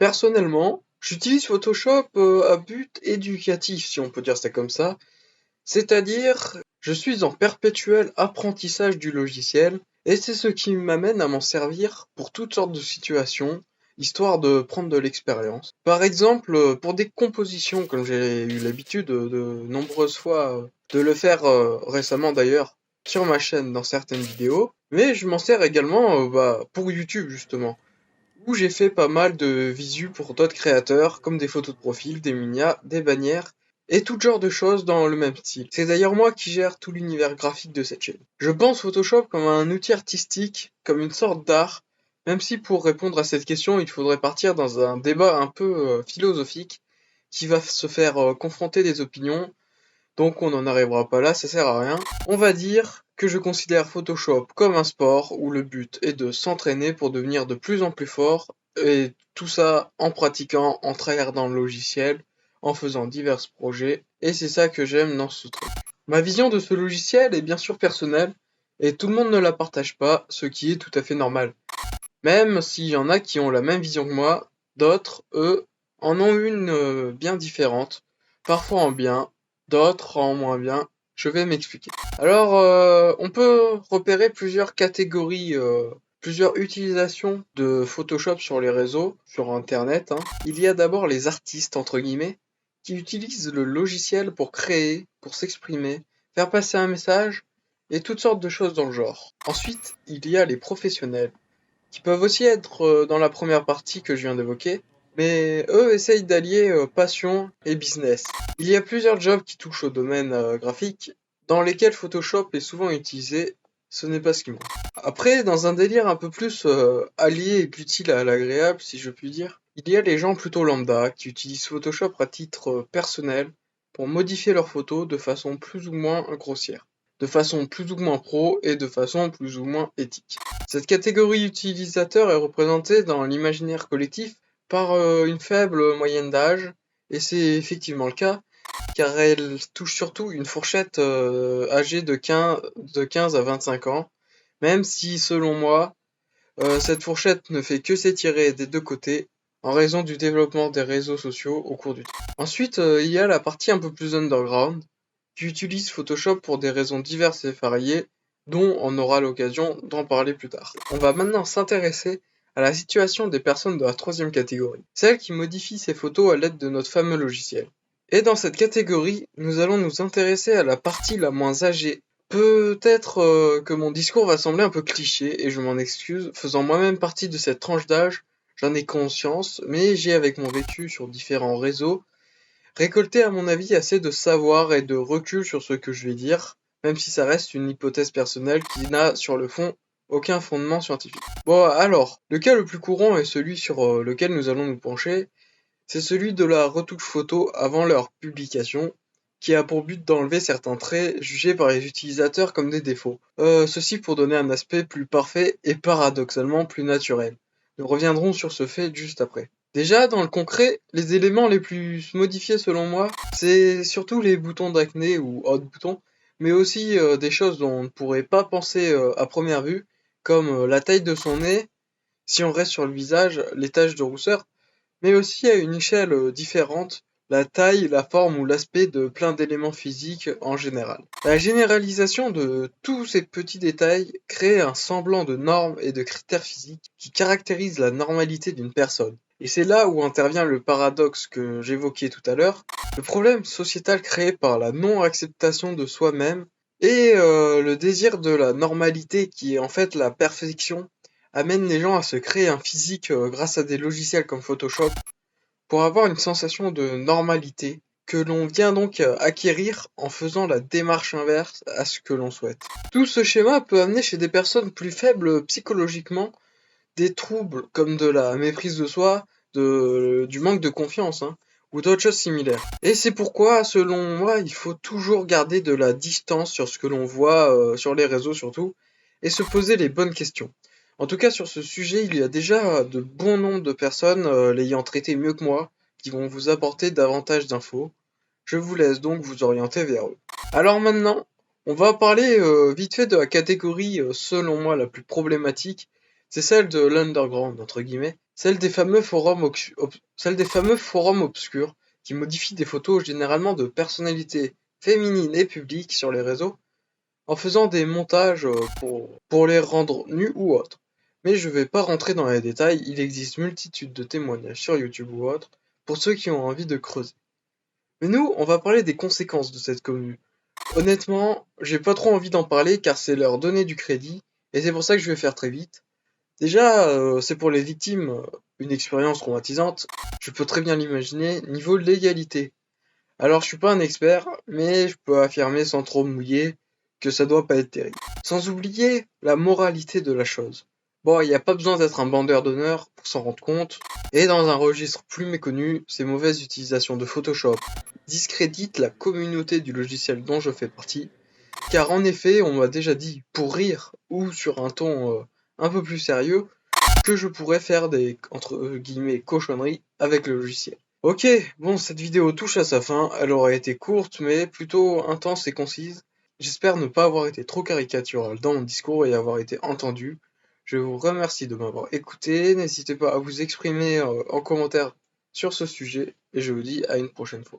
Personnellement, j'utilise Photoshop à but éducatif, si on peut dire ça comme ça. C'est-à-dire, je suis en perpétuel apprentissage du logiciel et c'est ce qui m'amène à m'en servir pour toutes sortes de situations, histoire de prendre de l'expérience. Par exemple, pour des compositions, comme j'ai eu l'habitude de nombreuses fois de le faire récemment d'ailleurs sur ma chaîne dans certaines vidéos, mais je m'en sers également pour YouTube justement où j'ai fait pas mal de visu pour d'autres créateurs, comme des photos de profil, des minias, des bannières, et tout genre de choses dans le même style. C'est d'ailleurs moi qui gère tout l'univers graphique de cette chaîne. Je pense Photoshop comme un outil artistique, comme une sorte d'art, même si pour répondre à cette question, il faudrait partir dans un débat un peu philosophique, qui va se faire confronter des opinions, donc on n'en arrivera pas là, ça sert à rien. On va dire que je considère Photoshop comme un sport où le but est de s'entraîner pour devenir de plus en plus fort et tout ça en pratiquant, en tryhardant le logiciel, en faisant divers projets et c'est ça que j'aime dans ce truc. Ma vision de ce logiciel est bien sûr personnelle et tout le monde ne la partage pas, ce qui est tout à fait normal. Même s'il y en a qui ont la même vision que moi, d'autres, eux, en ont une bien différente, parfois en bien, d'autres en moins bien. Je vais m'expliquer. Alors, on peut repérer plusieurs catégories, plusieurs utilisations de Photoshop sur les réseaux, sur Internet, hein. Il y a d'abord les artistes, entre guillemets, qui utilisent le logiciel pour créer, pour s'exprimer, faire passer un message, et toutes sortes de choses dans le genre. Ensuite, il y a les professionnels qui peuvent aussi être dans la première partie que je viens d'évoquer, mais eux essayent d'allier passion et business. Il y a plusieurs jobs qui touchent au domaine graphique, dans lesquels Photoshop est souvent utilisé, ce n'est pas ce qui manque. Après, dans un délire un peu plus allié et utile à l'agréable, si je puis dire, il y a les gens plutôt lambda qui utilisent Photoshop à titre personnel pour modifier leurs photos de façon plus ou moins grossière, de façon plus ou moins pro et de façon plus ou moins éthique. Cette catégorie utilisateur est représentée dans l'imaginaire collectif par une faible moyenne d'âge, et c'est effectivement le cas, car elle touche surtout une fourchette âgée de 15 à 25 ans, même si, selon moi, cette fourchette ne fait que s'étirer des deux côtés en raison du développement des réseaux sociaux au cours du temps. Ensuite, il y a la partie un peu plus underground, qui utilise Photoshop pour des raisons diverses et variées, dont on aura l'occasion d'en parler plus tard. On va maintenant s'intéresser à la situation des personnes de la troisième catégorie, celles qui modifient ces photos à l'aide de notre fameux logiciel. Et dans cette catégorie, nous allons nous intéresser à la partie la moins âgée. Peut-être que mon discours va sembler un peu cliché, et je m'en excuse, faisant moi-même partie de cette tranche d'âge, j'en ai conscience, mais j'ai avec mon vécu sur différents réseaux récolté à mon avis assez de savoir et de recul sur ce que je vais dire, même si ça reste une hypothèse personnelle qui n'a sur le fond aucun fondement scientifique. Bon alors, le cas le plus courant et celui sur lequel nous allons nous pencher, c'est celui de la retouche photo avant leur publication, qui a pour but d'enlever certains traits jugés par les utilisateurs comme des défauts. Ceci pour donner un aspect plus parfait et paradoxalement plus naturel. Nous reviendrons sur ce fait juste après. Déjà, dans le concret, les éléments les plus modifiés selon moi, c'est surtout les boutons d'acné ou autres boutons, mais aussi des choses dont on ne pourrait pas penser à première vue, comme la taille de son nez, si on reste sur le visage, les taches de rousseur, mais aussi à une échelle différente, la taille, la forme ou l'aspect de plein d'éléments physiques en général. La généralisation de tous ces petits détails crée un semblant de normes et de critères physiques qui caractérisent la normalité d'une personne. Et c'est là où intervient le paradoxe que j'évoquais tout à l'heure, le problème sociétal créé par la non-acceptation de soi-même et le désir de la normalité qui est en fait la perfection amène les gens à se créer un physique grâce à des logiciels comme Photoshop pour avoir une sensation de normalité que l'on vient donc acquérir en faisant la démarche inverse à ce que l'on souhaite. Tout ce schéma peut amener chez des personnes plus faibles psychologiquement des troubles comme de la méprise de soi, du manque de confiance, hein, ou d'autres choses similaires. Et c'est pourquoi, selon moi, il faut toujours garder de la distance sur ce que l'on voit sur les réseaux surtout, et se poser les bonnes questions. En tout cas, sur ce sujet, il y a déjà de bons nombres de personnes l'ayant traité mieux que moi, qui vont vous apporter davantage d'infos. Je vous laisse donc vous orienter vers eux. Alors maintenant, on va parler vite fait de la catégorie, selon moi, la plus problématique, c'est celle de l'underground, entre guillemets, celle des fameux forums obscurs qui modifient des photos généralement de personnalités féminines et publiques sur les réseaux en faisant des montages pour les rendre nus ou autres. Mais je vais pas rentrer dans les détails, il existe multitude de témoignages sur YouTube ou autres pour ceux qui ont envie de creuser. Mais nous, on va parler des conséquences de cette commune. Honnêtement, j'ai pas trop envie d'en parler car c'est leur donner du crédit et c'est pour ça que je vais faire très vite. Déjà, c'est pour les victimes une expérience traumatisante, je peux très bien l'imaginer, niveau légalité. Alors je suis pas un expert, mais je peux affirmer sans trop me mouiller que ça doit pas être terrible. Sans oublier la moralité de la chose. Bon, il n'y a pas besoin d'être un bandeur d'honneur pour s'en rendre compte, et dans un registre plus méconnu, ces mauvaises utilisations de Photoshop discréditent la communauté du logiciel dont je fais partie, car en effet, on m'a déjà dit, pour rire, ou sur un ton un peu plus sérieux, que je pourrais faire des, entre guillemets, cochonneries avec le logiciel. Ok, bon, cette vidéo touche à sa fin, elle aura été courte, mais plutôt intense et concise. J'espère ne pas avoir été trop caricatural dans mon discours et avoir été entendu. Je vous remercie de m'avoir écouté, n'hésitez pas à vous exprimer en commentaire sur ce sujet, et je vous dis à une prochaine fois.